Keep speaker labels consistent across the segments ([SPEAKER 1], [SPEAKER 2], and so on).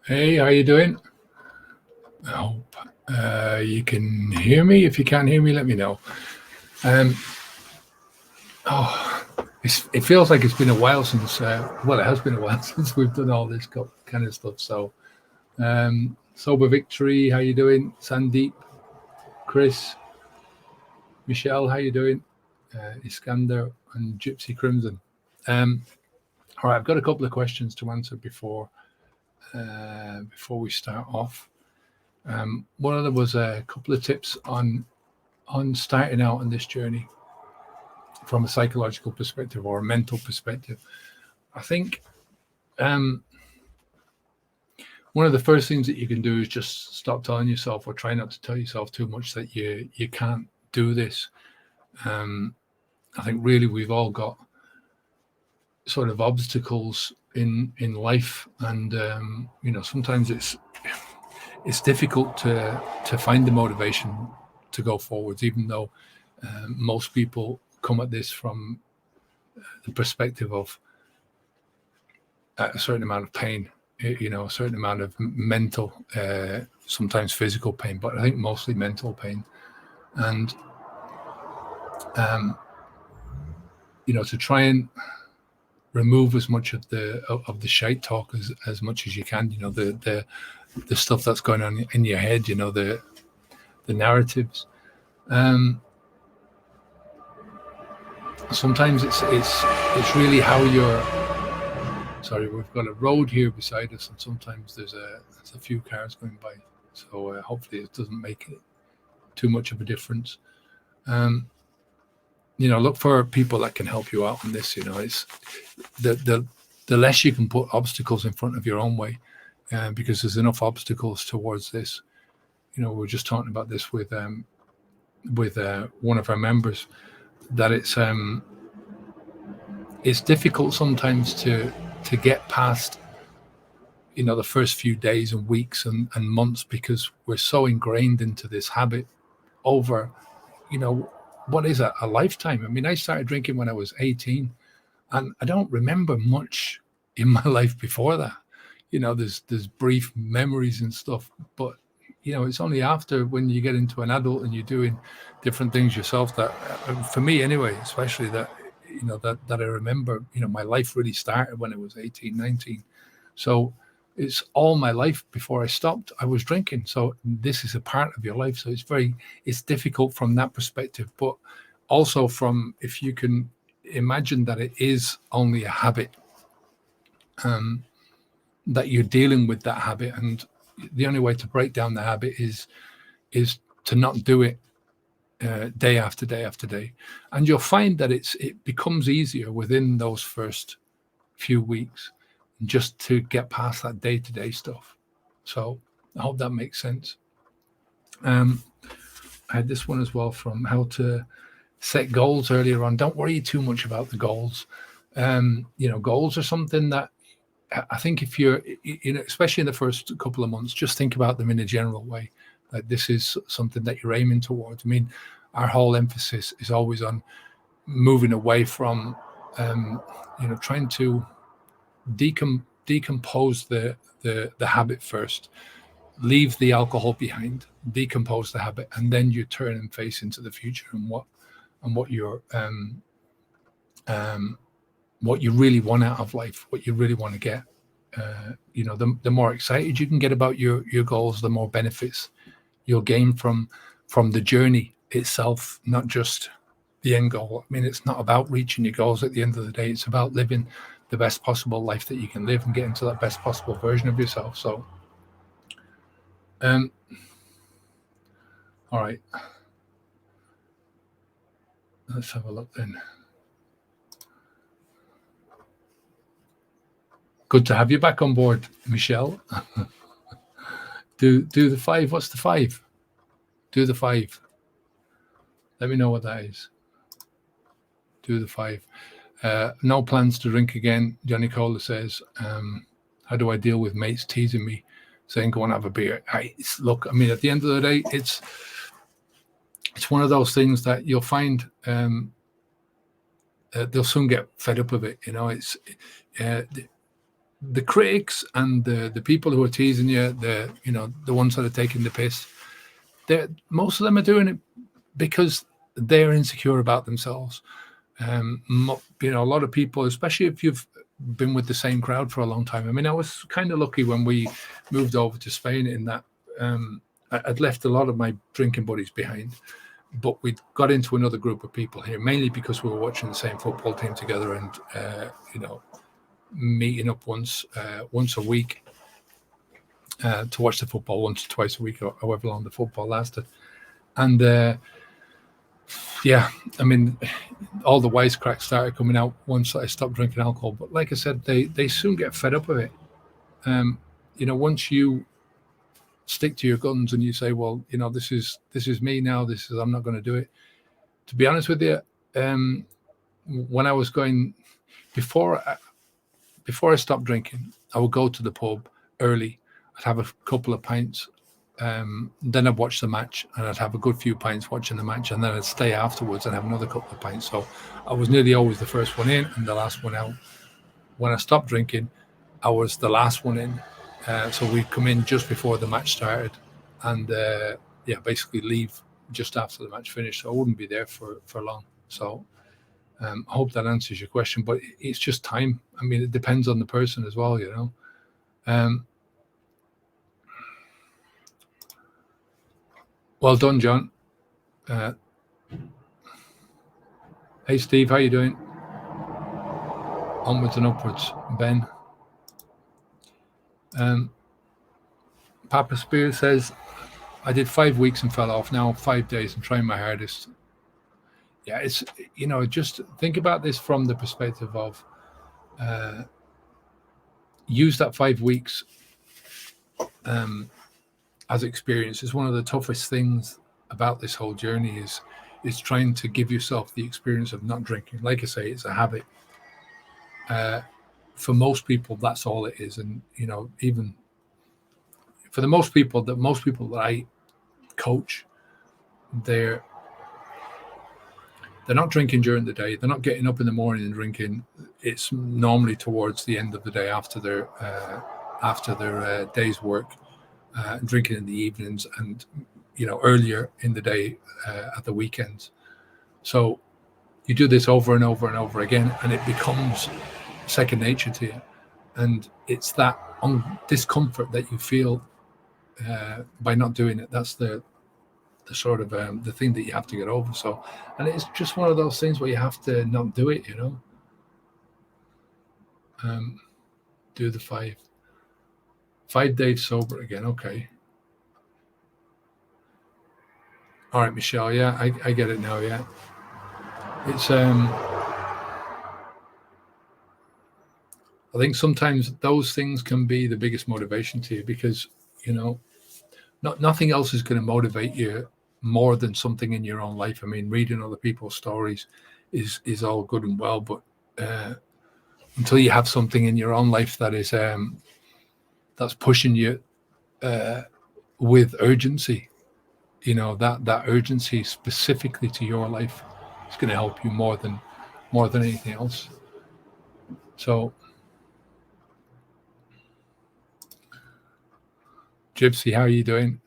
[SPEAKER 1] Hey, how you doing? I hope you can hear me. If you can't hear me, let me know. Um, oh, it feels like it's been a while since. Well, it has been a while since we've done all this kind of stuff. So, Sober Victory, how you doing? Sandeep, Chris, Michelle, how you doing? Iskander and Gypsy Crimson. Um, all right, I've got a couple of questions to answer before we start off. One of them was a couple of tips on starting out on this journey from a psychological perspective or a mental perspective. I think um, one of the first things that you can do is just stop telling yourself, or try not to tell yourself too much, that you can't do this. I think really we've all got sort of obstacles in life, and sometimes it's difficult to find the motivation to go forwards, even though most people come at this from the perspective of a certain amount of pain, a certain amount of mental, sometimes physical pain, but I think mostly mental pain. And, to try and remove as much of the shite talk as much as you can, the stuff that's going on in your head, the narratives. Sometimes it's really how you're. Sorry, we've got a road here beside us, and sometimes there's a few cars going by. So hopefully it doesn't make it too much of a difference. Look for people that can help you out on this. It's the less you can put obstacles in front of your own way, because there's enough obstacles towards this. We were just talking about this with one of our members, that it's difficult sometimes to get past the first few days and weeks and months, because we're so ingrained into this habit over what is a lifetime. I mean, I started drinking when I was 18, and I don't remember much in my life before that. There's brief memories and stuff, but it's only after, when you get into an adult and you're doing different things yourself, that for me anyway, especially, that that I remember my life really started when I was 18, 19. So it's all my life before I stopped, I was drinking. So this is a part of your life. So it's difficult from that perspective, but also from, if you can imagine that it is only a habit, that you're dealing with that habit, and the only way to break down the habit is to not do it day after day after day. And you'll find that it becomes easier within those first few weeks, just to get past that day-to-day stuff. So I hope that makes sense. I had this one as well, from how to set goals earlier on. Don't worry too much about the goals. Goals are something that I think, if you're, especially in the first couple of months, just think about them in a general way. Like, this is something that you're aiming towards. I mean, our whole emphasis is always on moving away from, trying to decompose the habit first, leave the alcohol behind, decompose the habit, and then you turn and face into the future, and what you really want out of life, what you really want to get. The more excited you can get about your goals, the more benefits you'll gain from the journey itself, not just the end goal. I mean, it's not about reaching your goals at the end of the day. It's about living the best possible life that you can live, and getting to that best possible version of yourself. So, all right, let's have a look then. Good to have you back on board, Michelle. do the 5. What's the 5? Do the 5. Let me know what that is. Do the 5. No plans to drink again. Johnny Cola says, how do I deal with mates teasing me, saying, go and have a beer? Look, I mean, at the end of the day, it's one of those things that you'll find they'll soon get fed up of it. the critics and the people who are teasing you, the ones that are taking the piss, most of them are doing it because they're insecure about themselves. A lot of people, especially if you've been with the same crowd for a long time. I mean, I was kind of lucky when we moved over to Spain in that I'd left a lot of my drinking buddies behind, but we got into another group of people here, mainly because we were watching the same football team together and, meeting up once a week to watch the football once or twice a week, or however long the football lasted. And I mean, all the wisecracks started coming out once I stopped drinking alcohol. But like I said, they soon get fed up of it. Once you stick to your guns and you say, well, this is me now. I'm not going to do it. To be honest with you, when I was going before I stopped drinking, I would go to the pub early. I'd have a couple of pints. Then I'd watch the match and I'd have a good few pints watching the match, and then I'd stay afterwards and have another couple of pints. So I was nearly always the first one in and the last one out. When I stopped drinking, I was the last one in. So we'd come in just before the match started and basically leave just after the match finished. So I wouldn't be there for long. So I hope that answers your question, but it's just time. I mean, it depends on the person as well, Well done, John. Hey, Steve, how you doing? Onwards and upwards, Ben. Papa Spear says, I did 5 weeks and fell off. Now 5 days and trying my hardest. Yeah, it's, just think about this from the perspective of use that 5 weeks as experience. It's one of the toughest things about this whole journey is trying to give yourself the experience of not drinking. Like I say, it's a habit. For most people, that's all it is. And, even for the most people that I coach, they're not drinking during the day. They're not getting up in the morning and drinking. It's normally towards the end of the day after their day's work, drinking in the evenings and, earlier in the day at the weekends. So you do this over and over and over again, and it becomes second nature to you. And it's that discomfort that you feel by not doing it. That's the sort of the thing that you have to get over. So, and it's just one of those things where you have to not do it, do the 5 days sober again. Okay. All right, Michelle. Yeah, I get it now. Yeah. It's, I think sometimes those things can be the biggest motivation to you because, nothing else is going to motivate you more than something in your own life. I mean, reading other people's stories is all good and well, but until you have something in your own life that is that's pushing you with urgency, that urgency specifically to your life is going to help you more than anything else. So, Gypsy, how are you doing?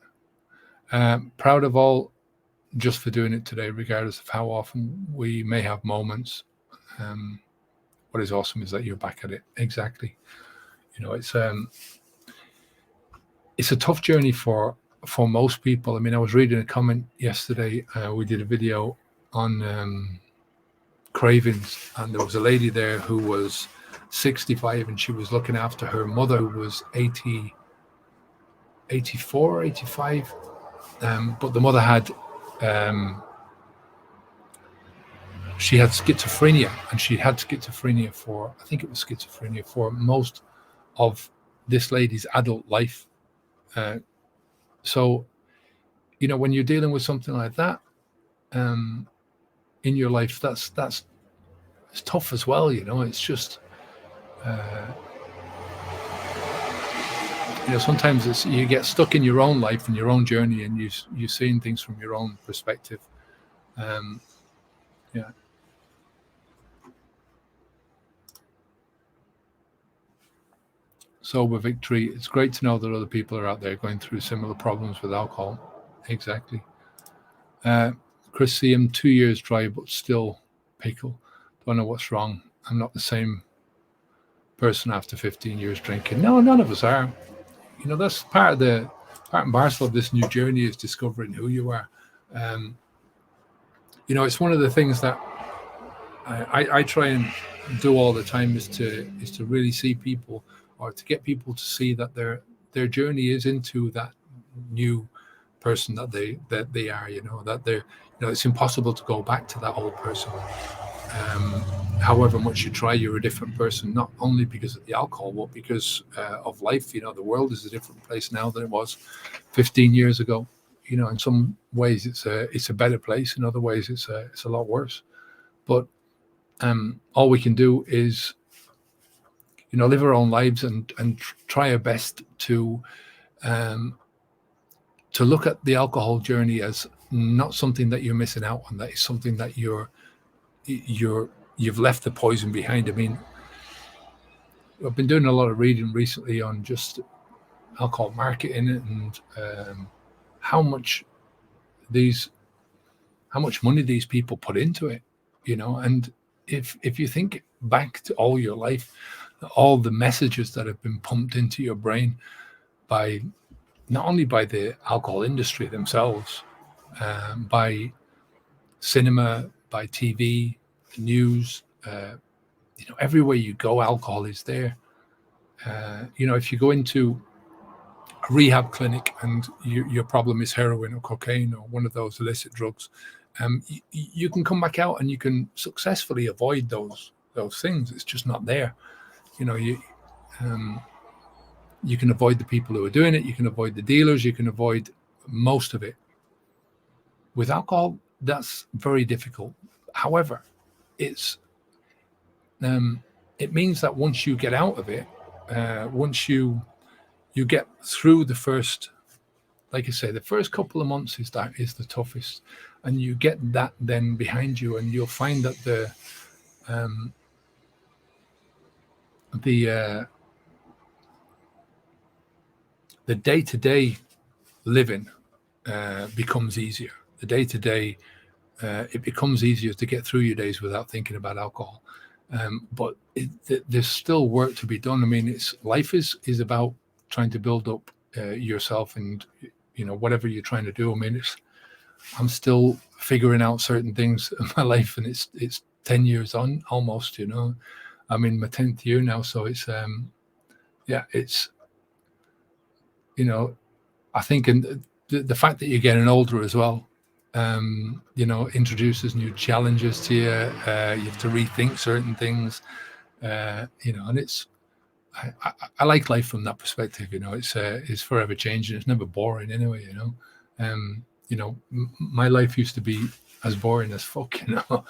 [SPEAKER 1] Proud of all just for doing it today, regardless of how often we may have moments. What is awesome is that you're back at it. Exactly. It's a tough journey for most people. I mean, I was reading a comment yesterday. We did a video on cravings, and there was a lady there who was 65 and she was looking after her mother who was 84, 85. But the mother had she had schizophrenia, and she had schizophrenia for, I think it was schizophrenia for most of this lady's adult life. So, when you're dealing with something like that in your life, that's it's tough as well. It's just sometimes you get stuck in your own life and your own journey, and you're seeing things from your own perspective. Yeah. Sober Victory. It's great to know that other people are out there going through similar problems with alcohol. Exactly. Chris CM, 2 years dry, but still pickle. Don't know what's wrong. I'm not the same person after 15 years drinking. No, none of us are. You know, that's part and parcel of this new journey, is discovering who you are. You know, it's one of the things that I try and do all the time, is to really see people, or to get people to see that their journey is into that new person that they are. You know, that they're, you know, it's impossible to go back to that old person. However much you try, you're a different person, not only because of the alcohol, but because of life. You know, the world is a different place now than it was 15 years ago. You know, in some ways it's a better place. In other ways it's a lot worse. But all we can do is, you know, live our own lives and try our best to look at the alcohol journey as not something that you're missing out on. That is something that you've left the poison behind. I mean, I've been doing a lot of reading recently on just alcohol marketing and how much money these people put into it, you know. And if you think back to all your life, all the messages that have been pumped into your brain by not only by the alcohol industry themselves, by cinema, by TV, news, you know, everywhere you go, alcohol is there. You know, if you go into a rehab clinic and your problem is heroin or cocaine or one of those illicit drugs, you can come back out and you can successfully avoid those things. It's just not there. You know, you can avoid the people who are doing it. You can avoid the dealers. You can avoid most of it. With alcohol, that's very difficult. However, it means that once you get out of it, once you get through the first, like I say, the first couple of months is the toughest, and you get that then behind you, and you'll find that the day-to-day living becomes easier. The day-to-day, it becomes easier to get through your days without thinking about alcohol. But there's still work to be done. I mean, life is about trying to build up yourself, and you know, whatever you're trying to do. I mean, I'm still figuring out certain things in my life, and it's 10 years on almost. You know, I'm in my 10th year now, so it's it's, you know, I think, and the fact that you're getting older as well, you know, introduces new challenges to you. You have to rethink certain things, you know, and I like life from that perspective. You know, it's forever changing. It's never boring anyway. You know, my life used to be as boring as fuck. You know,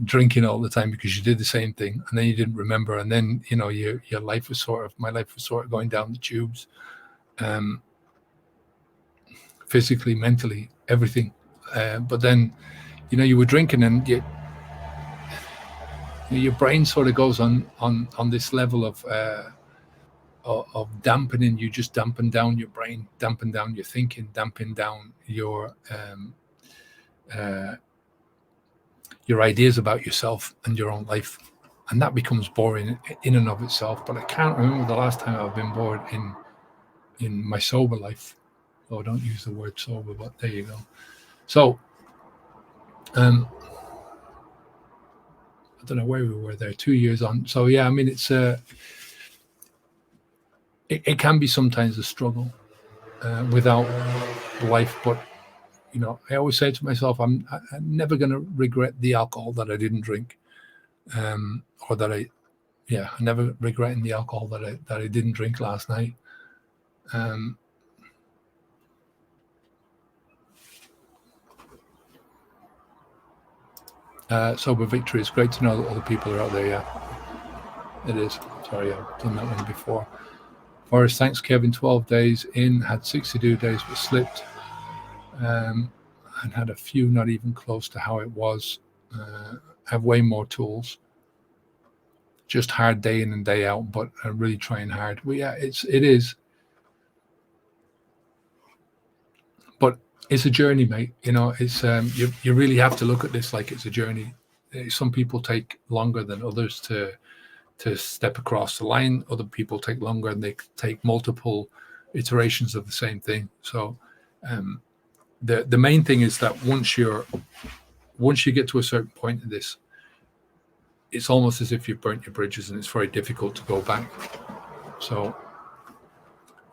[SPEAKER 1] drinking all the time because you did the same thing and then you didn't remember, and then you know your life was my life was sort of going down the tubes. Physically, mentally, everything. But then, you know, you were drinking and your brain sort of goes on this level of dampening. You just dampen down your brain, dampen down your thinking, dampen down your ideas about yourself and your own life. And that becomes boring in and of itself. But I can't remember the last time I've been bored in my sober life. Oh, don't use the word sober, but there you go. So, I don't know where we were there, 2 years on. So yeah, I mean, it's it can be sometimes a struggle without life, but you know, I always say to myself, I'm never going to regret the alcohol that I didn't drink, or that I never regretting the alcohol that I didn't drink last night. Sober Victory, it's great to know that other people are out there. Yeah, it is. Sorry, I've done that one before. Forrest, thanks, Kevin. 12 days in, had 62 days but slipped, and had a few not even close to how it was. Have way more tools. just hard day in and day out, but really trying hard. It is. But it's a journey, mate. It's you really have to look at this like it's a journey. Some people take longer than others to step across the line. Other people take longer, and they take multiple iterations of the same thing. So the main thing is that once you get to a certain point in this, it's almost as if you've burnt your bridges, and it's very difficult to go back. So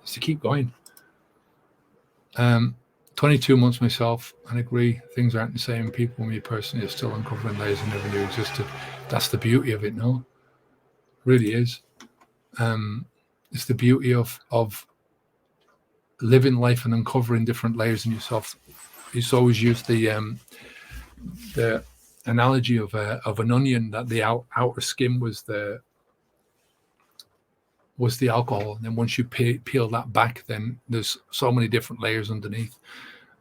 [SPEAKER 1] it's to keep going. 22 months myself, and agree things aren't the same. People, me personally, are still uncovering layers I never knew existed. That's the beauty of it, no? Really is. It's the beauty of living life and uncovering different layers in yourself. It's always used the analogy of an onion, that the outer skin was the alcohol, and then once you peel that back, then there's so many different layers underneath.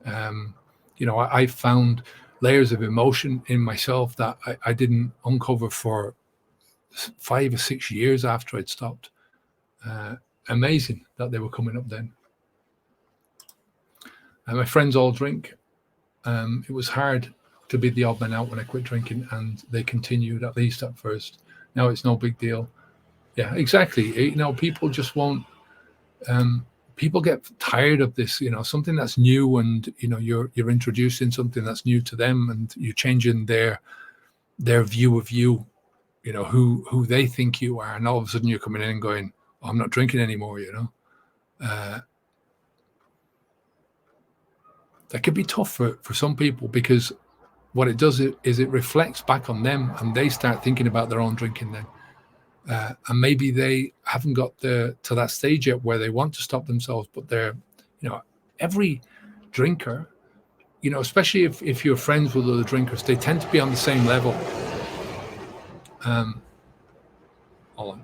[SPEAKER 1] I found layers of emotion in myself that I didn't uncover for 5 or 6 years after I'd stopped. Amazing that they were coming up then. And my friends all drink. It was hard to be the odd man out when I quit drinking, and they continued, at least at first. Now it's no big deal. Yeah, exactly. People just won't. People get tired of this. Something that's new, and you're introducing something that's new to them, and you're changing their view of you. Who they think you are, and all of a sudden you're coming in and going, oh, I'm not drinking anymore. That could be tough for some people, because what it does is it reflects back on them, and they start thinking about their own drinking then. And maybe they haven't got to that stage yet where they want to stop themselves, but they're, every drinker, especially if you're friends with other drinkers, they tend to be on the same level. Hold on.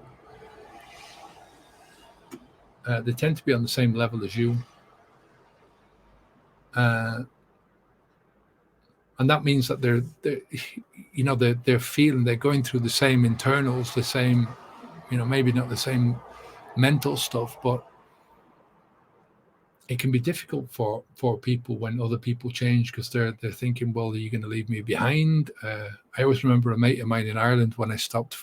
[SPEAKER 1] They tend to be on the same level as you. And that means that they're feeling, they're going through the same internals, the same, maybe not the same mental stuff, but it can be difficult for people when other people change, because they're thinking, well, are you going to leave me behind? I always remember a mate of mine in Ireland, when I stopped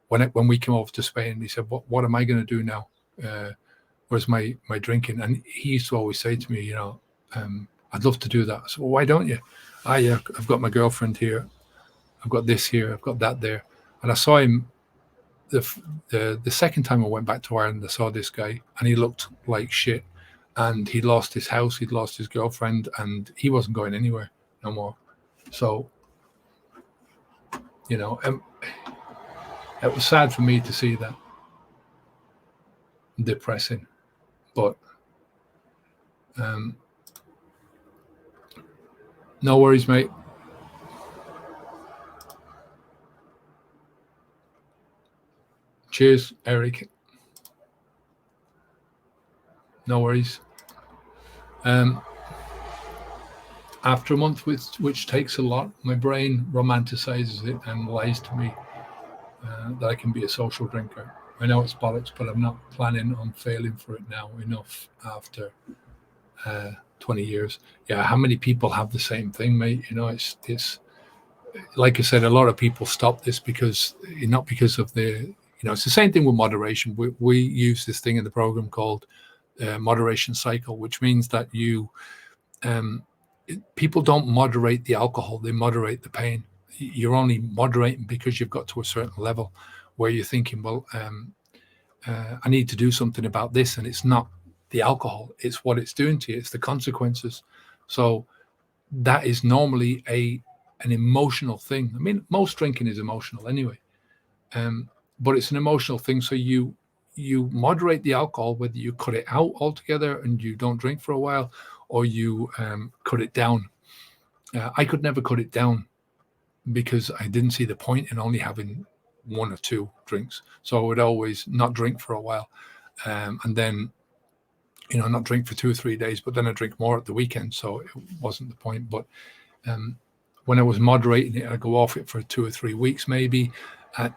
[SPEAKER 1] when we came over to Spain, he said, what am I going to do now? Where's my drinking? And he used to always say to me, I'd love to do that. I said, well, why don't you? Yeah, I've got my girlfriend here. I've got this here. I've got that there. And I saw him the second time I went back to Ireland. I saw this guy, and he looked like shit. And he'd lost his house. He'd lost his girlfriend, and he wasn't going anywhere no more. So, it was sad for me to see that. Depressing. But no worries, mate. Cheers, Eric. No worries. After a month, which takes a lot, my brain romanticizes it and lies to me that I can be a social drinker. I know it's bollocks, but I'm not planning on failing for it now. Enough after 20 years. Yeah, how many people have the same thing, mate? It's like I said, a lot of people stop this not because of it's the same thing with moderation. We use this thing in the program called moderation cycle, which means that people don't moderate the alcohol, they moderate the pain. You're only moderating because you've got to a certain level where you're thinking, well, I need to do something about this, and it's not the alcohol, it's what it's doing to you, it's the consequences. So that is normally an emotional thing. I mean, most drinking is emotional anyway, but it's an emotional thing. So you moderate the alcohol, whether you cut it out altogether and you don't drink for a while, or you cut it down. I could never cut it down because I didn't see the point in only having 1 or 2 drinks. So I would always not drink for a while, and then not drink for 2 or 3 days, but then I drink more at the weekend. So it wasn't the point. But when I was moderating it, I'd go off it for 2 or 3 weeks maybe,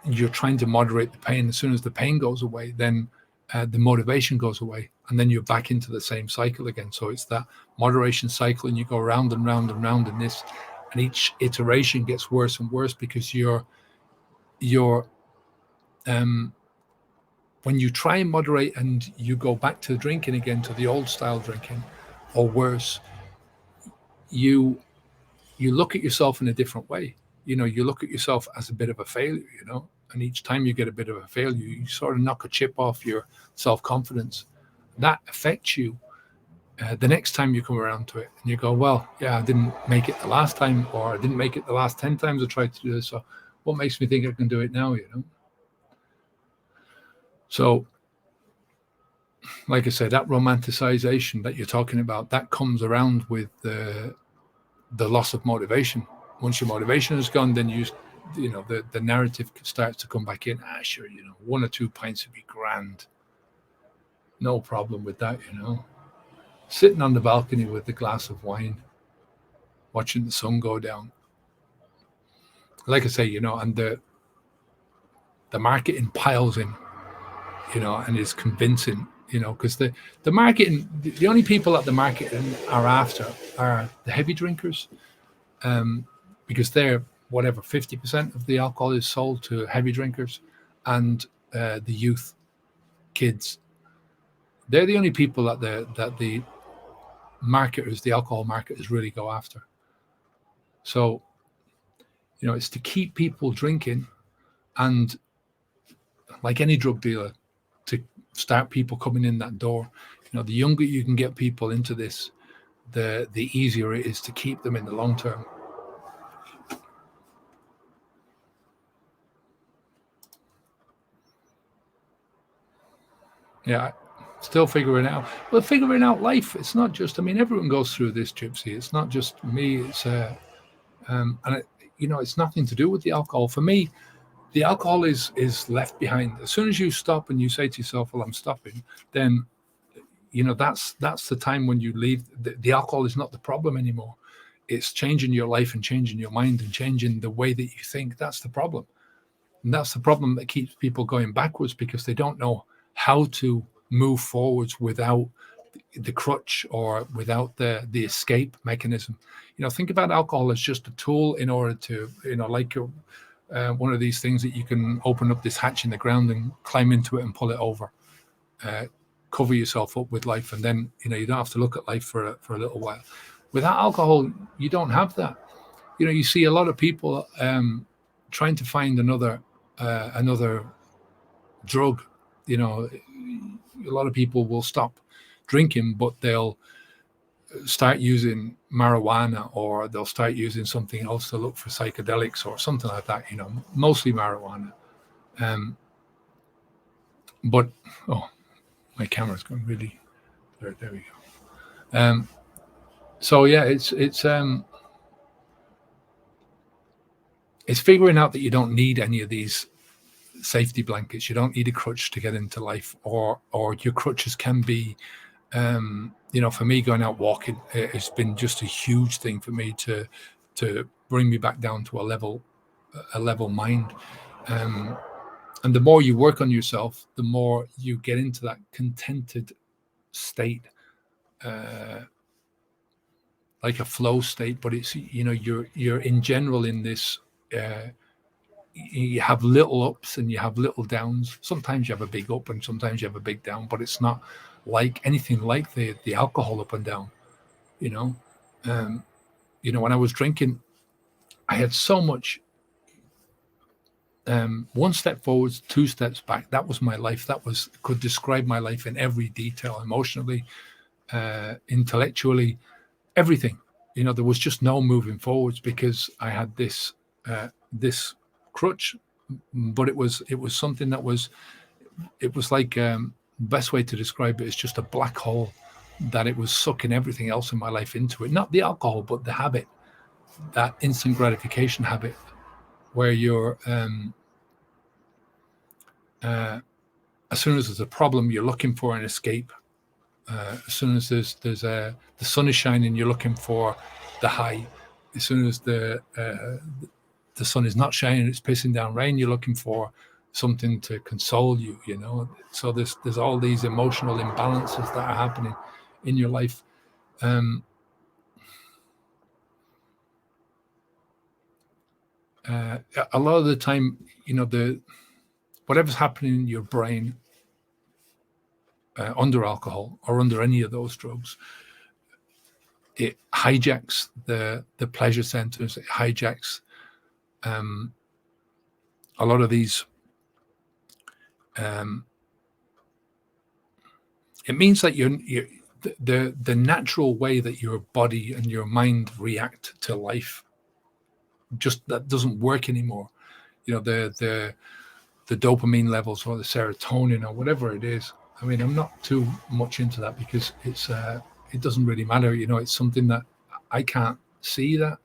[SPEAKER 1] you're trying to moderate the pain. As soon as the pain goes away, then the motivation goes away, and then you're back into the same cycle again. So it's that moderation cycle, and you go round and round and round in this, and each iteration gets worse and worse because you're when you try and moderate and you go back to drinking again, to the old style drinking, or worse, you look at yourself in a different way. You look at yourself as a bit of a failure, and each time you get a bit of a failure, you sort of knock a chip off your self-confidence. That affects you the next time you come around to it, and you go, well, yeah, I didn't make it the last time, or I didn't make it the last 10 times I tried to do this, so what makes me think I can do it now, So, like I said, that romanticization that you're talking about, that comes around with the loss of motivation. Once your motivation is gone, then the narrative starts to come back in. Sure, 1 or 2 pints would be grand. No problem with that, Sitting on the balcony with a glass of wine, watching the sun go down. Like I say, and the marketing piles in, and is convincing, because the marketing, the only people that the marketing are after are the heavy drinkers, because they're 50% of the alcohol is sold to heavy drinkers, and the youth, kids. They're the only people that the marketers, the alcohol marketers, really go after. So, it's to keep people drinking, and like any drug dealer, to start people coming in that door. The younger you can get people into this, the easier it is to keep them in the long term. Yeah, still figuring out. Well, figuring out life. It's not just. Everyone goes through this, Gypsy. It's not just me. It's and it's nothing to do with the alcohol. For me, the alcohol is left behind. As soon as you stop and you say to yourself, "Well, I'm stopping," then that's the time when you leave. The alcohol is not the problem anymore. It's changing your life and changing your mind and changing the way that you think. That's the problem, and that's the problem that keeps people going backwards, because they don't know how to move forwards without the crutch or without the escape mechanism. Think about alcohol as just a tool in order to, like one of these things that you can open up this hatch in the ground and climb into it and pull it over, cover yourself up with life, and then you don't have to look at life for a little while. Without alcohol, you don't have that. You see a lot of people trying to find another drug. A lot of people will stop drinking, but they'll start using marijuana, or they'll start using something else to look for psychedelics or something like that, mostly marijuana. But my camera's gone really there we go. So yeah, it's figuring out that you don't need any of these safety blankets. You don't need a crutch to get into life, or your crutches can be for me, going out walking, it's been just a huge thing for me to bring me back down to a level mind, and the more you work on yourself, the more you get into that contented state, like a flow state. But it's you're in general in this you have little ups and you have little downs. Sometimes you have a big up and sometimes you have a big down, but it's not like anything like the alcohol up and down. When I was drinking, I had so much 1 step forwards, 2 steps back. That was my life. Could describe my life in every detail, emotionally, intellectually, everything. There was just no moving forwards, because I had this crutch. But it was something that was like best way to describe it is just a black hole, that it was sucking everything else in my life into it. Not the alcohol, but the habit, that instant gratification habit, where you're as soon as there's a problem, you're looking for an escape. As soon as there's the sun is shining, you're looking for the high. As soon as the the sun is not shining, it's pissing down rain, you're looking for something to console you, you know. So there's all these emotional imbalances that are happening in your life. A lot of the time, you know, whatever's happening in your brain under alcohol or under any of those drugs, it hijacks the pleasure centers. It hijacks a lot of these. It means that the natural way that your body and your mind react to life, just that doesn't work anymore. You know, the dopamine levels or the serotonin or whatever it is. I mean, I'm not too much into that because it doesn't really matter. You know, it's something that I can't see that.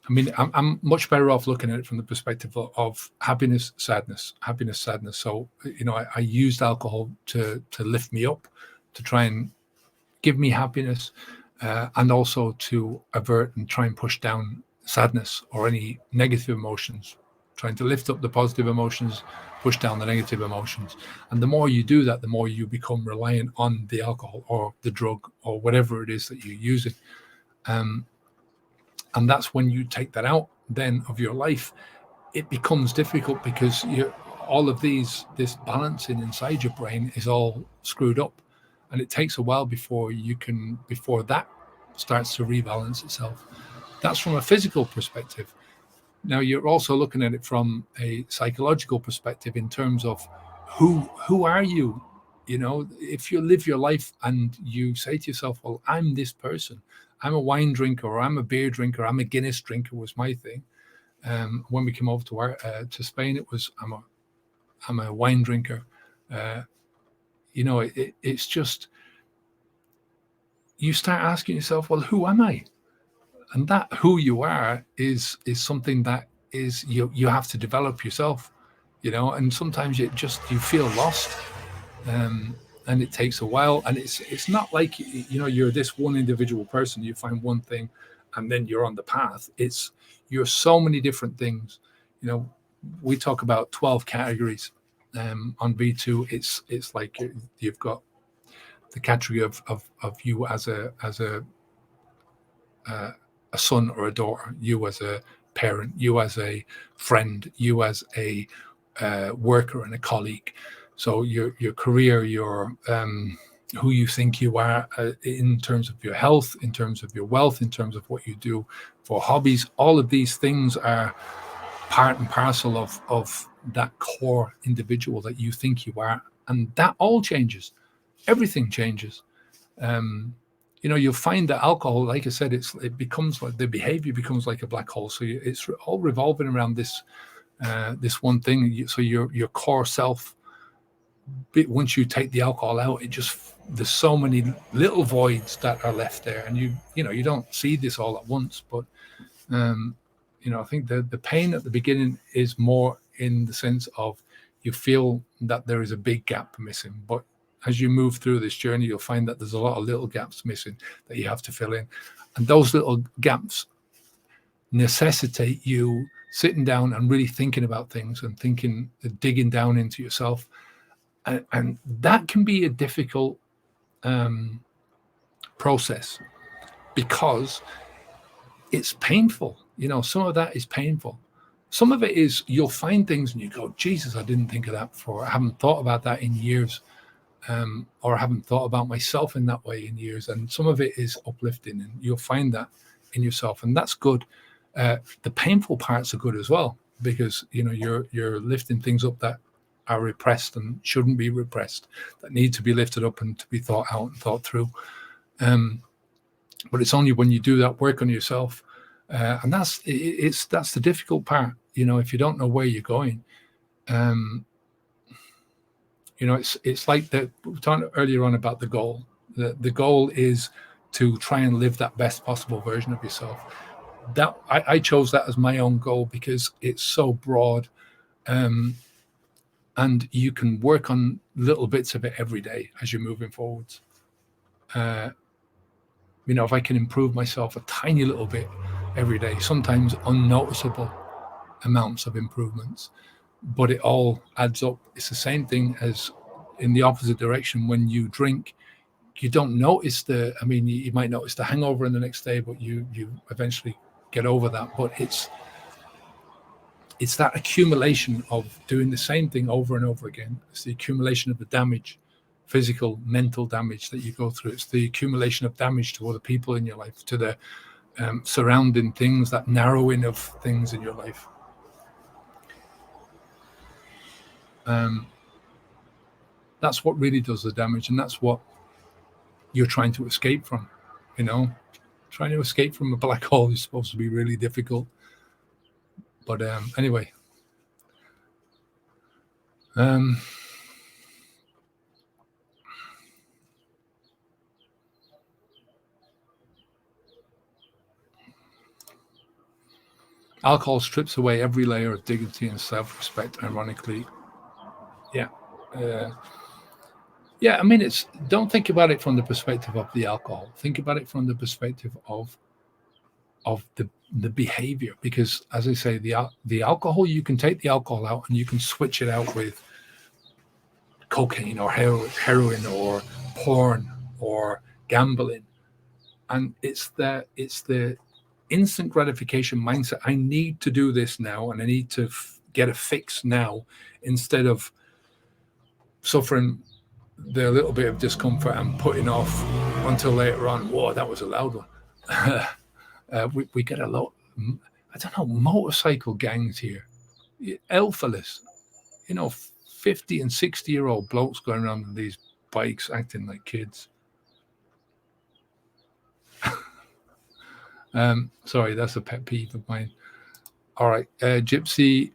[SPEAKER 1] I mean, I'm much better off looking at it from the perspective of happiness, sadness. So, you know, I used alcohol to lift me up, to try and give me happiness, and also to avert and try and push down sadness or any negative emotions, trying to lift up the positive emotions, push down the negative emotions. And the more you do that, the more you become reliant on the alcohol or the drug or whatever it is that you're using. And that's when you take that out then of your life, it becomes difficult because all of this balancing inside your brain is all screwed up. And it takes a while before that starts to rebalance itself. That's from a physical perspective. Now you're also looking at it from a psychological perspective in terms of who are you? You know, if you live your life and you say to yourself, well, I'm this person. I'm a wine drinker, or I'm a beer drinker, I'm a Guinness drinker was my thing. When we came over to Spain, it was I'm a wine drinker. You know, it's just, you start asking yourself, well, who am I? And that who you are is something that is you have to develop yourself, you know. And sometimes you feel lost. And it takes a while, and it's not like, you know, you're this one individual person, you find one thing and then you're on the path. You're so many different things. You know, we talk about 12 categories on V2. It's like you've got the category of you as a son or a daughter, you as a parent, you as a friend, you as a worker and a colleague. So your career, your who you think you are in terms of your health, in terms of your wealth, in terms of what you do for hobbies, all of these things are part and parcel of that core individual that you think you are. And that all changes. Everything changes. You know, you'll find that alcohol, like I said, it becomes like the behavior becomes like a black hole. So it's all revolving around this one thing. So your core self, once you take the alcohol out, there's so many little voids that are left there, and you know, you don't see this all at once, but you know, I think the pain at the beginning is more in the sense of you feel that there is a big gap missing, but as you move through this journey, you'll find that there's a lot of little gaps missing that you have to fill in, and those little gaps necessitate you sitting down and really thinking about things and digging down into yourself. And that can be a difficult process because it's painful. You know, some of that is painful. Some of it is you'll find things and you go, Jesus, I didn't think of that before. I haven't thought about that in years, or I haven't thought about myself in that way in years. And some of it is uplifting, and you'll find that in yourself, and that's good. The painful parts are good as well, because you know you're lifting things up that are repressed and shouldn't be repressed, that need to be lifted up and to be thought out and thought through. But it's only when you do that work on yourself, and that's the difficult part. You know, if you don't know where you're going, you know, it's like we were talking earlier on about the goal. The goal is to try and live that best possible version of yourself. That I chose that as my own goal because it's so broad. And you can work on little bits of it every day as you're moving forwards. You know, if I can improve myself a tiny little bit every day, sometimes unnoticeable amounts of improvements, but it all adds up. It's the same thing as in the opposite direction. When you drink, you don't notice you might notice the hangover in the next day, but you eventually get over that. But it's that accumulation of doing the same thing over and over again. It's the accumulation of the damage, physical, mental damage that you go through. It's the accumulation of damage to other people in your life, to the surrounding things, that narrowing of things in your life. That's what really does the damage, and that's what you're trying to escape from. Trying to escape from a black hole is supposed to be really difficult. But anyway, alcohol strips away every layer of dignity and self-respect, ironically. Yeah. Yeah, I mean, don't think about it from the perspective of the alcohol. Think about it from the perspective of the behavior, because as I say, the alcohol, you can take the alcohol out and you can switch it out with cocaine or heroin or porn or gambling, and it's the instant gratification mindset. I need to do this now, and I need to get a fix now, instead of suffering the little bit of discomfort and putting off until later on. Whoa, that was a loud one. We get a lot, I don't know, motorcycle gangs here, alphaless, 50 and 60-year-old blokes going around on these bikes acting like kids. Sorry, that's a pet peeve of mine. All right, Gypsy.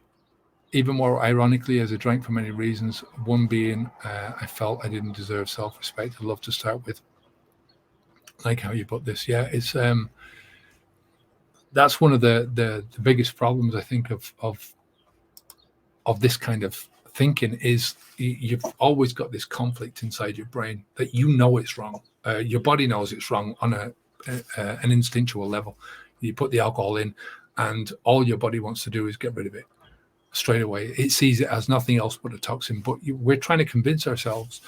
[SPEAKER 1] Even more ironically, as I drank for many reasons, one being I felt I didn't deserve self-respect. I'd love to start with, like how you put this. Yeah, it's that's one of the biggest problems, I think, of this kind of thinking, is you've always got this conflict inside your brain that it's wrong. Your body knows it's wrong on an instinctual level. You put the alcohol in, and all your body wants to do is get rid of it straight away. It sees it as nothing else but a toxin. But we're trying to convince ourselves,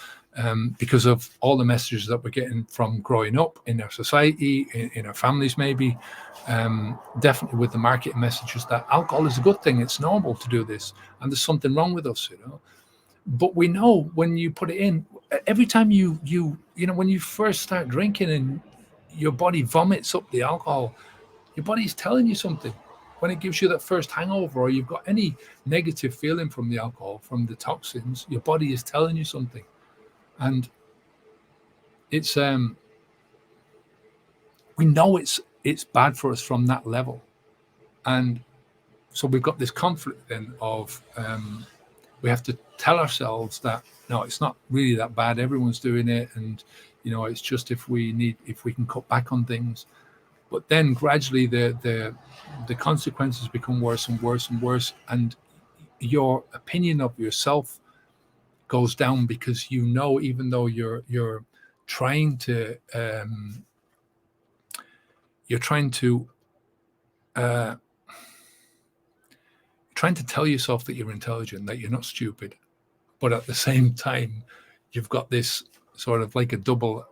[SPEAKER 1] because of all the messages that we're getting from growing up in our society, in our families, maybe, definitely with the marketing messages, that alcohol is a good thing. It's normal to do this, and there's something wrong with us, But we know when you put it in, every time you when you first start drinking and your body vomits up the alcohol, your body's telling you something. When it gives you that first hangover, or you've got any negative feeling from the alcohol, from the toxins, your body is telling you something. And it's we know it's bad for us from that level. And so we've got this conflict then of we have to tell ourselves that no, it's not really that bad, everyone's doing it, and it's just if we can cut back on things. But then gradually the consequences become worse and worse and worse, and your opinion of yourself goes down, because even though you're trying to tell yourself that you're intelligent, that you're not stupid, but at the same time you've got this sort of like a double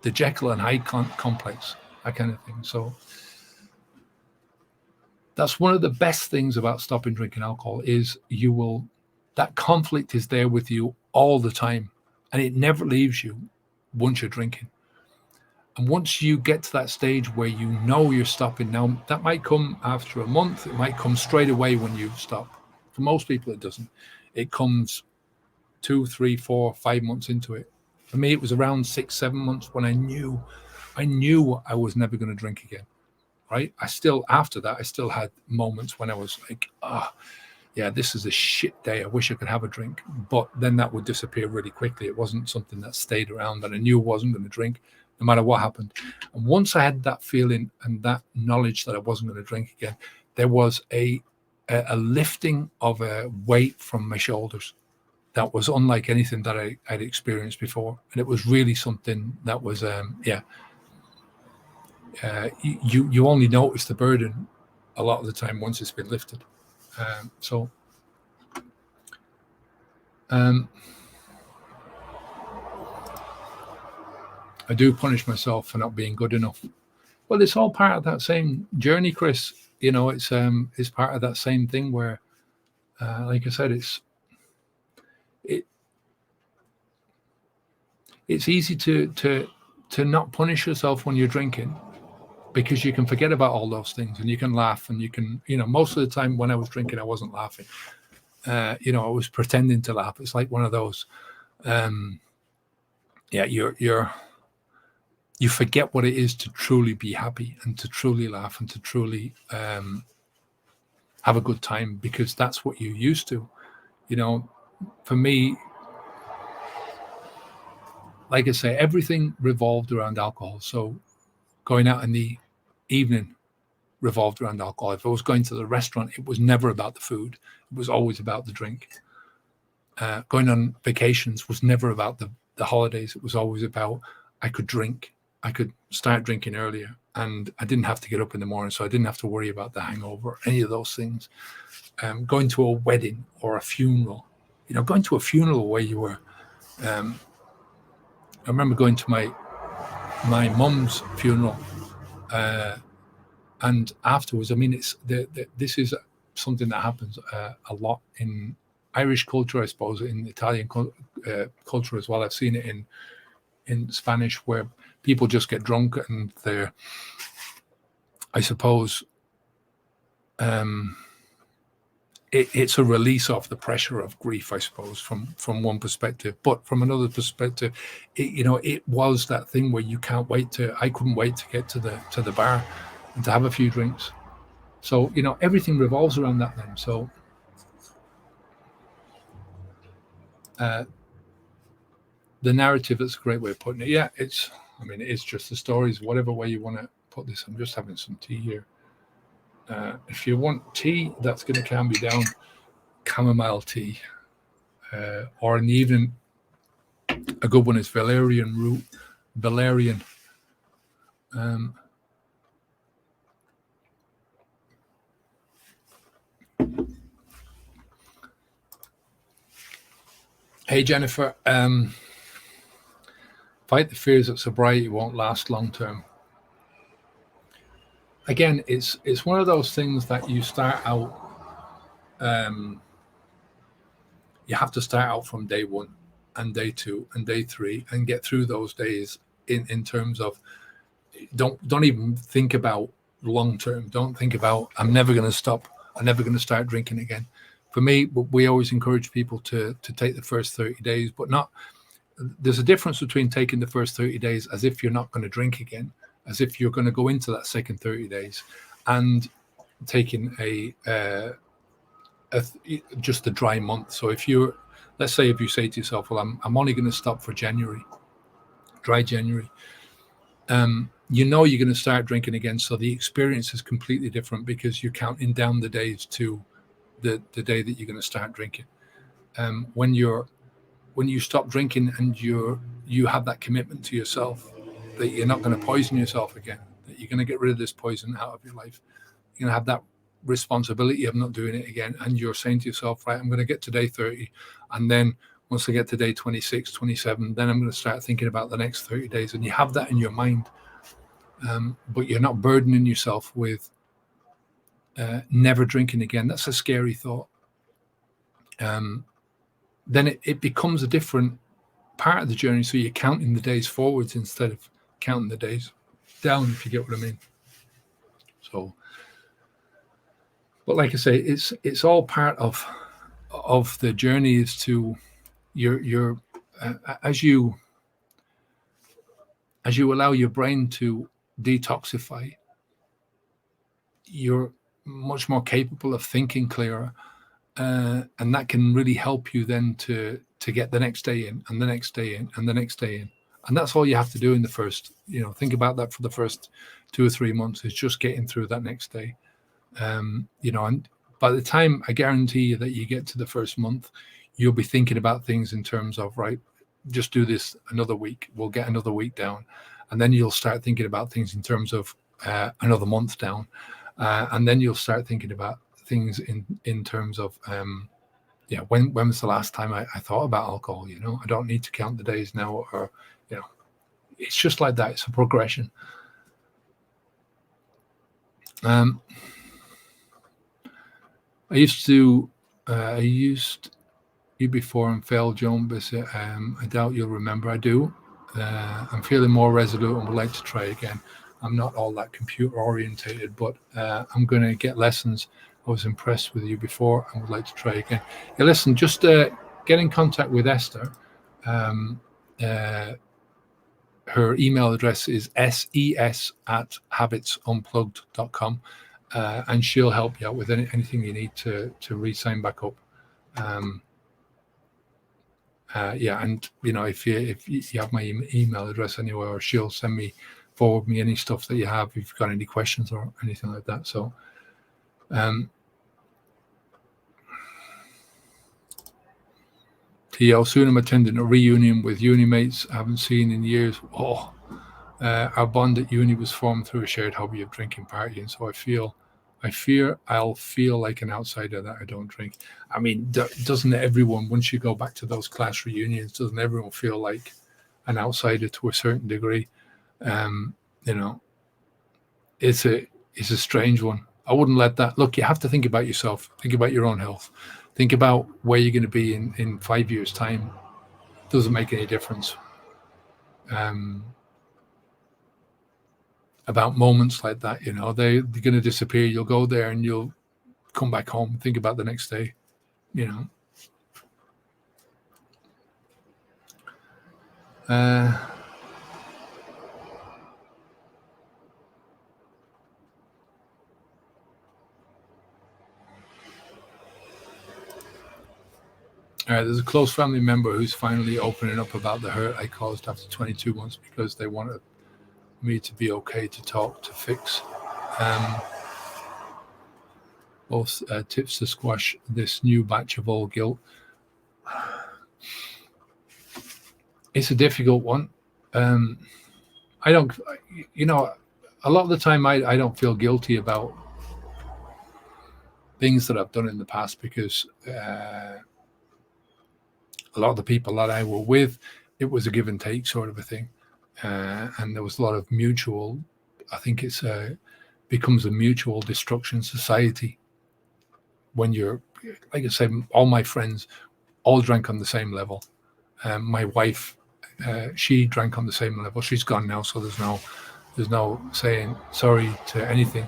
[SPEAKER 1] the Jekyll and Hyde complex, that kind of thing. So that's one of the best things about stopping drinking alcohol, is that conflict is there with you all the time, and it never leaves you once you're drinking. And once you get to that stage where you're stopping, now that might come after a month, it might come straight away when you stop. For most people, it doesn't. It comes 2, 3, 4, 5 months into it. For me, it was around 6, 7 months when I knew I was never going to drink again. Right? After that, I still had moments when I was like, yeah, this is a shit day. I wish I could have a drink. But then that would disappear really quickly. It wasn't something that stayed around, and I knew I wasn't going to drink no matter what happened. And once I had that feeling and that knowledge that I wasn't going to drink again, there was a lifting of a weight from my shoulders that was unlike anything that I'd experienced before. And it was really something that was, you only notice the burden a lot of the time once it's been lifted. I do punish myself for not being good enough. Well, it's all part of that same journey, Chris. It's part of that same thing where, like I said, it's easy to not punish yourself when you're drinking, because you can forget about all those things and you can laugh, and you can, most of the time when I was drinking, I wasn't laughing. I was pretending to laugh. It's like one of those, you forget what it is to truly be happy and to truly laugh and to truly have a good time, because that's what you're used to. For me, like I say, everything revolved around alcohol. So going out in the evening revolved around alcohol. If I was going to the restaurant, it was never about the food. It was always about the drink. Going on vacations was never about the holidays. It was always about, I could drink. I could start drinking earlier, and I didn't have to get up in the morning, so I didn't have to worry about the hangover, any of those things. Going to a wedding or a funeral, going to a funeral where you were, I remember going to my mum's funeral, and afterwards, I mean, this is something that happens a lot in Irish culture, I suppose, in Italian culture as well. I've seen it in Spanish, where people just get drunk and they're, I suppose, it's a release of the pressure of grief, I suppose, from one perspective. But from another perspective, it was that thing where I couldn't wait to get to the bar and to have a few drinks. So, everything revolves around that then. So the narrative, that's a great way of putting it. Yeah, it's just the stories, whatever way you want to put this. I'm just having some tea here. If you want tea that's going to calm you down, chamomile tea. Or in the evening, a good one is valerian root. Valerian. Hey, Jennifer. Fight the fears that sobriety won't last long term. Again, it's one of those things that you start out, you have to start out from day one and day two and day three and get through those days in terms of, don't even think about long term. Don't think about, I'm never going to stop. I'm never going to start drinking again. For me, we always encourage people to take the first 30 days, but there's a difference between taking the first 30 days as if you're not going to drink again, as if you're going to go into that second 30 days, and taking just a dry month. So let's say if you say to yourself, well, I'm only going to stop for January, dry January, you're going to start drinking again. So the experience is completely different, because you're counting down the days to the day that you're going to start drinking. When you stop drinking and you have that commitment to yourself that you're not going to poison yourself again, that you're going to get rid of this poison out of your life, you're going to have that responsibility of not doing it again, and you're saying to yourself, right, I'm going to get to day 30, and then once I get to day 26, 27, then I'm going to start thinking about the next 30 days, and you have that in your mind, but you're not burdening yourself with never drinking again. That's a scary thought. Then it becomes a different part of the journey. So you're counting the days forwards instead of counting the days down, if you get what I mean. So, but like I say, it's all part of the journey, is to your as you allow your brain to detoxify, you're much more capable of thinking clearer. And that can really help you then to get the next day in, and the next day in, and the next day in. And that's all you have to do in the first, think about that for the first 2 or 3 months, is just getting through that next day. And by the time, I guarantee you, that you get to the first month, you'll be thinking about things in terms of, right, just do this another week. We'll get another week down. and then you'll start thinking about things in terms of another month down, and then you'll start thinking about things in terms of when was the last time I thought about alcohol? I don't need to count the days now, or it's just like that. It's a progression. I used E04 and failed Joan Bissett. I doubt you'll remember. I do. I'm feeling more resolute and would like to try again. I'm not all that computer orientated, but I'm going to get lessons. I was impressed with you before and would like to try again. Yeah, listen, just get in contact with Esther. Her email address is ses@habitsunplugged.com, and she'll help you out with anything you need to re-sign back up. And if you have my email address anywhere, or she'll forward me any stuff that you have if you've got any questions or anything like that. So T.O. soon I'm attending a reunion with uni mates I haven't seen in years. Our bond at uni was formed through a shared hobby of drinking, partying. So I fear I'll feel like an outsider that I don't drink. I mean, doesn't everyone, once you go back to those class reunions, doesn't everyone feel like an outsider to a certain degree? It's a strange one. I wouldn't let that. Look, you have to think about yourself. Think about your own health. Think about where you're going to be in 5 years' time. Doesn't make any difference. About moments like that, they're going to disappear. You'll go there and you'll come back home, think about the next day, there's a close family member who's finally opening up about the hurt I caused after 22 months because they wanted me to be okay to talk to fix. Both tips to squash this new batch of all guilt. It's a difficult one. I don't, a lot of the time I don't feel guilty about things that I've done in the past because a lot of the people that I were with, it was a give and take sort of a thing. And there was a lot of mutual, I think it's becomes a mutual destruction society when you're, like I say, all my friends all drank on the same level. My wife, she drank on the same level. She's gone now, so there's no saying sorry to anything.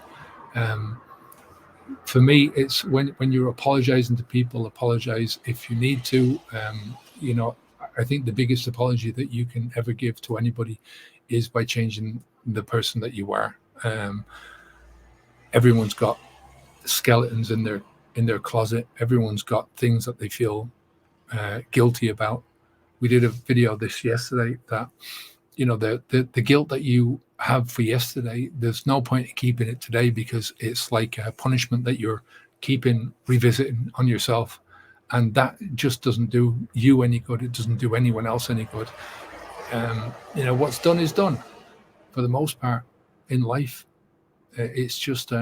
[SPEAKER 1] For me, it's when you're apologizing to people, apologize if you need to. I think the biggest apology that you can ever give to anybody is by changing the person that you are. Everyone's got skeletons in their closet. Everyone's got things that they feel guilty about. We did a video this yesterday that, the guilt that you have for yesterday, there's no point in keeping it today because it's like a punishment that you're revisiting on yourself. And that just doesn't do you any good. It doesn't do anyone else any good. What's done is done for the most part in life. It's just,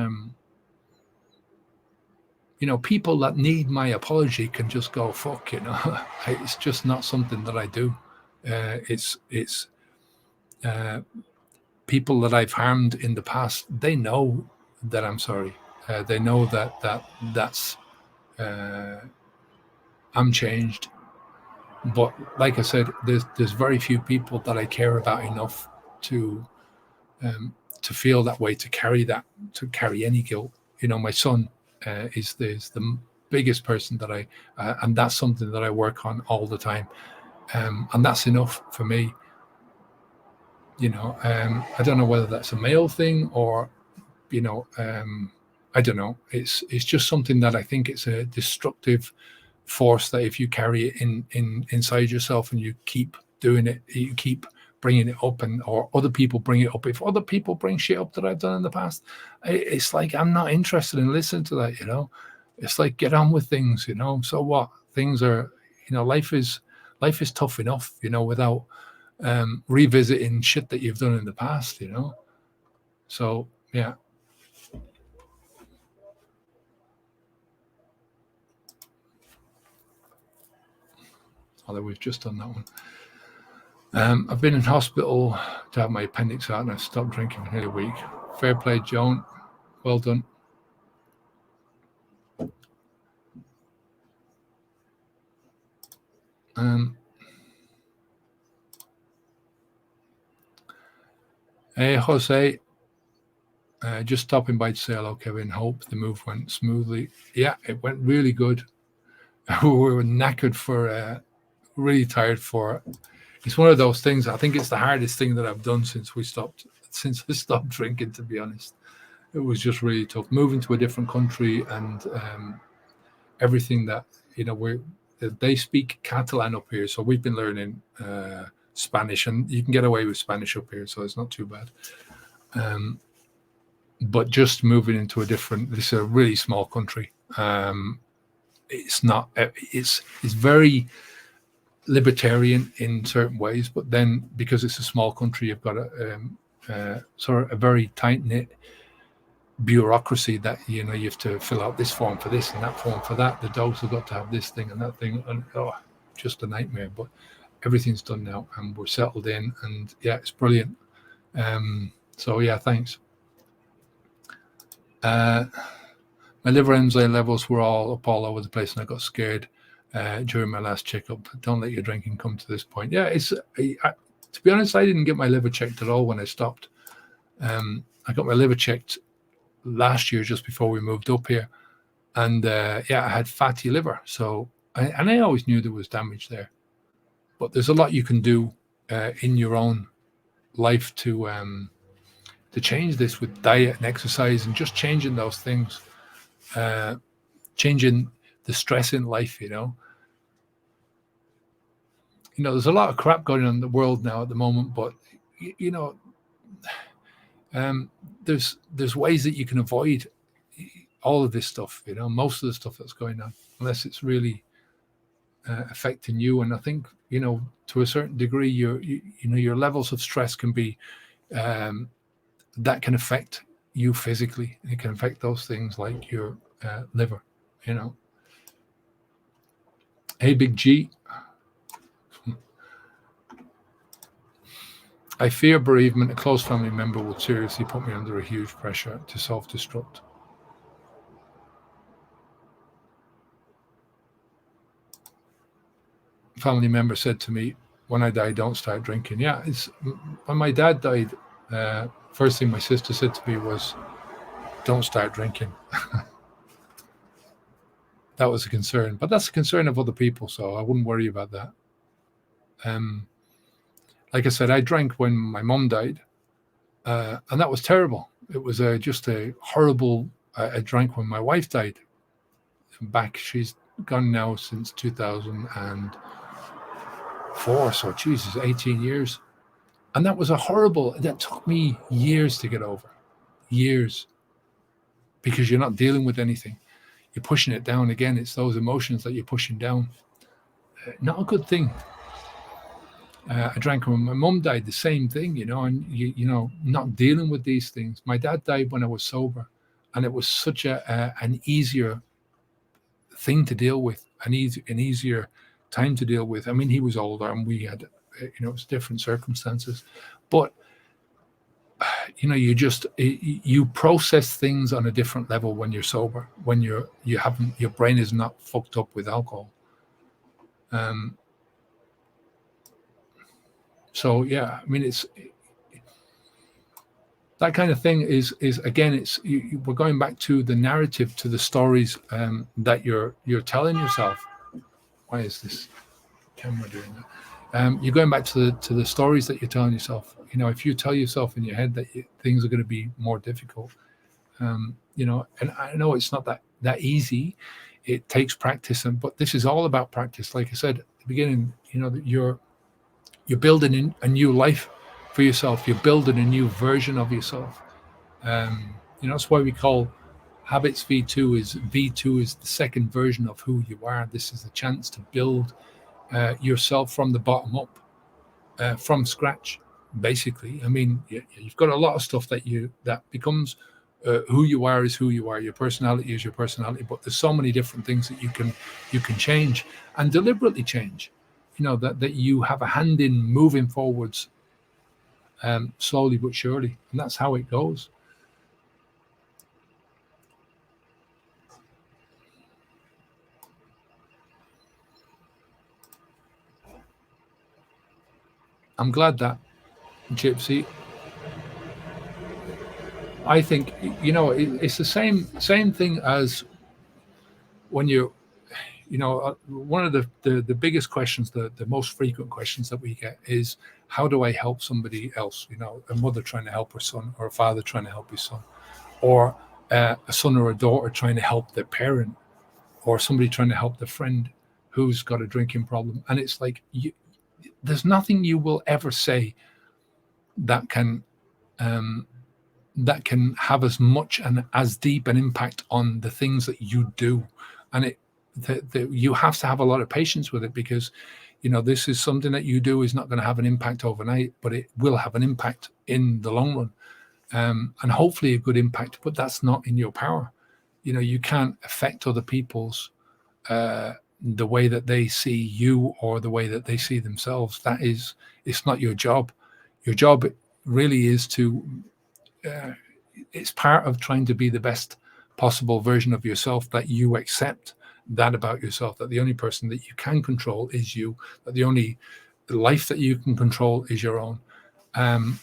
[SPEAKER 1] people that need my apology can just go, fuck, it's just not something that I do. It's people that I've harmed in the past, they know that I'm sorry. They know that's I'm changed. But like I said, there's very few people that I care about enough to feel that way, to carry any guilt. My son is the biggest person that and that's something that I work on all the time. And that's enough for me. I don't know whether that's a male thing or, I don't know. It's just something that I think it's a destructive force that if you carry it inside yourself and you keep doing it, you keep bringing it up, or other people bring it up. If other people bring shit up that I've done in the past, it's like I'm not interested in listening to that. It's like, get on with things. So what? Things are, life is tough enough. Without revisiting shit that you've done in the past, So yeah. Although we've just done that one. I've been in hospital to have my appendix out, and I've stopped drinking for nearly a week. Fair play, Joan. Well done. Hey, Jose. Just stopping by to say hello, Kevin. Hope the move went smoothly. Yeah, it went really good. We were knackered for, really tired for. It's one of those things. I think it's the hardest thing that I've done since I stopped drinking. To be honest, it was just really tough. Moving to a different country and everything that they speak Catalan up here, so we've been learning Spanish, and you can get away with Spanish up here, so it's not too bad. But just moving into this is a really small country. It's very libertarian in certain ways, but then because it's a small country, you've got a sort of a very tight-knit bureaucracy that you have to fill out this form for this and that form for that. The dogs have got to have this thing and that thing, and just a nightmare. But everything's done now, and we're settled in, and yeah, it's brilliant. So yeah, thanks. My liver enzyme levels were all over the place, and I got scared during my last checkup. Don't let your drinking come to this point. Yeah, to be honest, I didn't get my liver checked at all when I stopped. I got my liver checked last year just before we moved up here, and I had fatty liver. So I always knew there was damage there, but there's a lot you can do in your own life to change this with diet and exercise, and just changing those things, changing the stress in life. There's a lot of crap going on in the world now at the moment, but there's ways that you can avoid all of this stuff. Most of the stuff that's going on, unless it's really affecting you. And I think to a certain degree, your levels of stress can be that can affect you physically. It can affect those things like your liver. Hey, Big G. I fear bereavement. A close family member would seriously put me under a huge pressure to self-destruct. Family member said to me, when I die, don't start drinking. Yeah, when my dad died, first thing my sister said to me was, don't start drinking. That was a concern, but that's a concern of other people, so I wouldn't worry about that. Like I said, I drank when my mom died, and that was terrible. It was just a horrible. I drank when my wife died. She's gone now since 2004, so Jesus, 18 years. And that was that took me years to get over. Years. Because you're not dealing with anything. You're pushing it down again. It's those emotions that you're pushing down. Not a good thing. I drank when my mum died, the same thing, and not dealing with these things. My dad died when I was sober, and it was such an easier thing to deal with, an easier time to deal with. I mean, he was older, and we had, it was different circumstances, but you process things on a different level when you're sober, when your brain is not fucked up with alcohol. So yeah, I mean, it's that kind of thing is again, we're going back to the narrative, to the stories that you're telling yourself. Why is this camera doing that? You're going back to the stories that you're telling yourself. If you tell yourself in your head that things are going to be more difficult, and I know it's not that easy. It takes practice, but this is all about practice. Like I said at the beginning, that you're building a new life for yourself. You're building a new version of yourself. That's why we call Habits V2 is the second version of who you are. This is a chance to build yourself from the bottom up. from scratch, basically. I mean, you've got a lot of stuff that becomes who you are is who you are. Your personality is your personality, but there's so many different things that you can change and deliberately change. That you have a hand in moving forwards, slowly but surely, and that's how it goes. I'm glad that, Gypsy. I think it's the same thing as when one of the biggest questions, the most frequent questions that we get is, how do I help somebody else? A mother trying to help her son, or a father trying to help his son, or a son or a daughter trying to help their parent, or somebody trying to help their friend who's got a drinking problem. And it's like, there's nothing you will ever say that can have as much and as deep an impact on the things that you do. And you have to have a lot of patience with it, because this is something that you do is not going to have an impact overnight, but it will have an impact in the long run, and hopefully a good impact. But that's not in your power. You can't affect other people's the way that they see you or the way that they see themselves. It's not your job. Your job really is to it's part of trying to be the best possible version of yourself, that you accept that about yourself, that the only person that you can control is you, that the only life that you can control is your own. And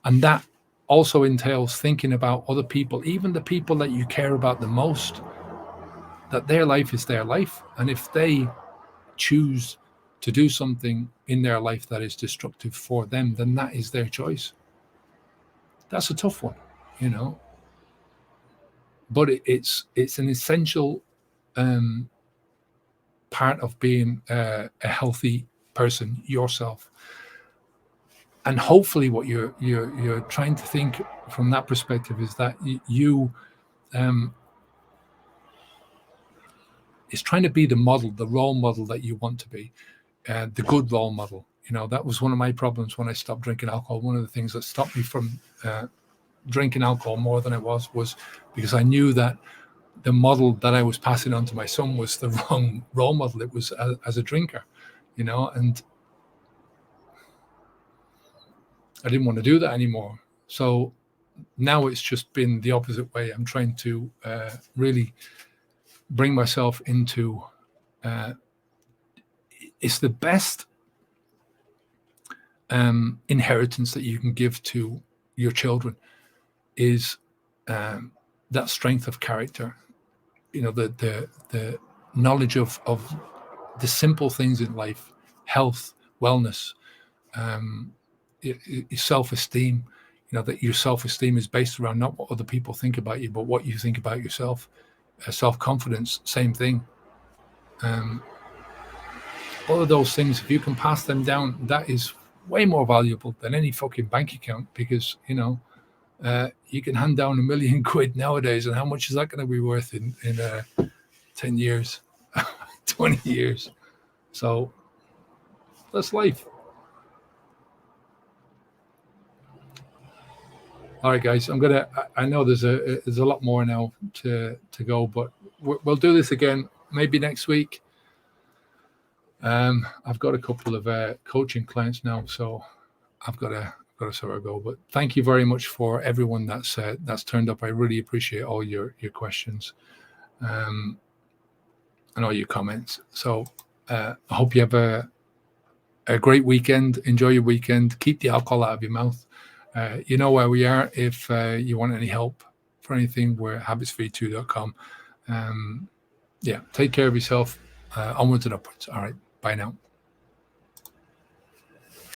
[SPEAKER 1] that also entails thinking about other people, even the people that you care about the most, that their life is their life. And if they choose to do something in their life that is destructive for them, then that is their choice. That's a tough one, but it's an essential part of being a healthy person yourself. And hopefully what you're trying to think from that perspective is that you is trying to be the role model that you want to be, the good role model. That was one of my problems when I stopped drinking alcohol. One of the things that stopped me from drinking alcohol more than it was because I knew that the model that I was passing on to my son was the wrong role model. It was as a drinker, and I didn't want to do that anymore. So now it's just been the opposite way. I'm trying to really bring myself into it's the best inheritance that you can give to your children is that strength of character, the knowledge of the simple things in life, health, wellness, self-esteem, that your self-esteem is based around not what other people think about you, but what you think about yourself. Self-confidence, same thing. All of those things, if you can pass them down, that is way more valuable than any fucking bank account, because you can hand down £1 million nowadays, and how much is that going to be worth in 10 years, 20 years? So that's life. All right, guys, I know there's a lot more now to go, but we'll do this again maybe next week. I've got a couple of coaching clients now, so I've got to sort of go. But thank you very much for everyone that's turned up. I really appreciate all your questions and all your comments. So I hope you have a great weekend. Enjoy your weekend. Keep the alcohol out of your mouth. You know where we are if you want any help for anything. We're habitsfree2.com. Take care of yourself. Onwards and upwards. All right. Bye now.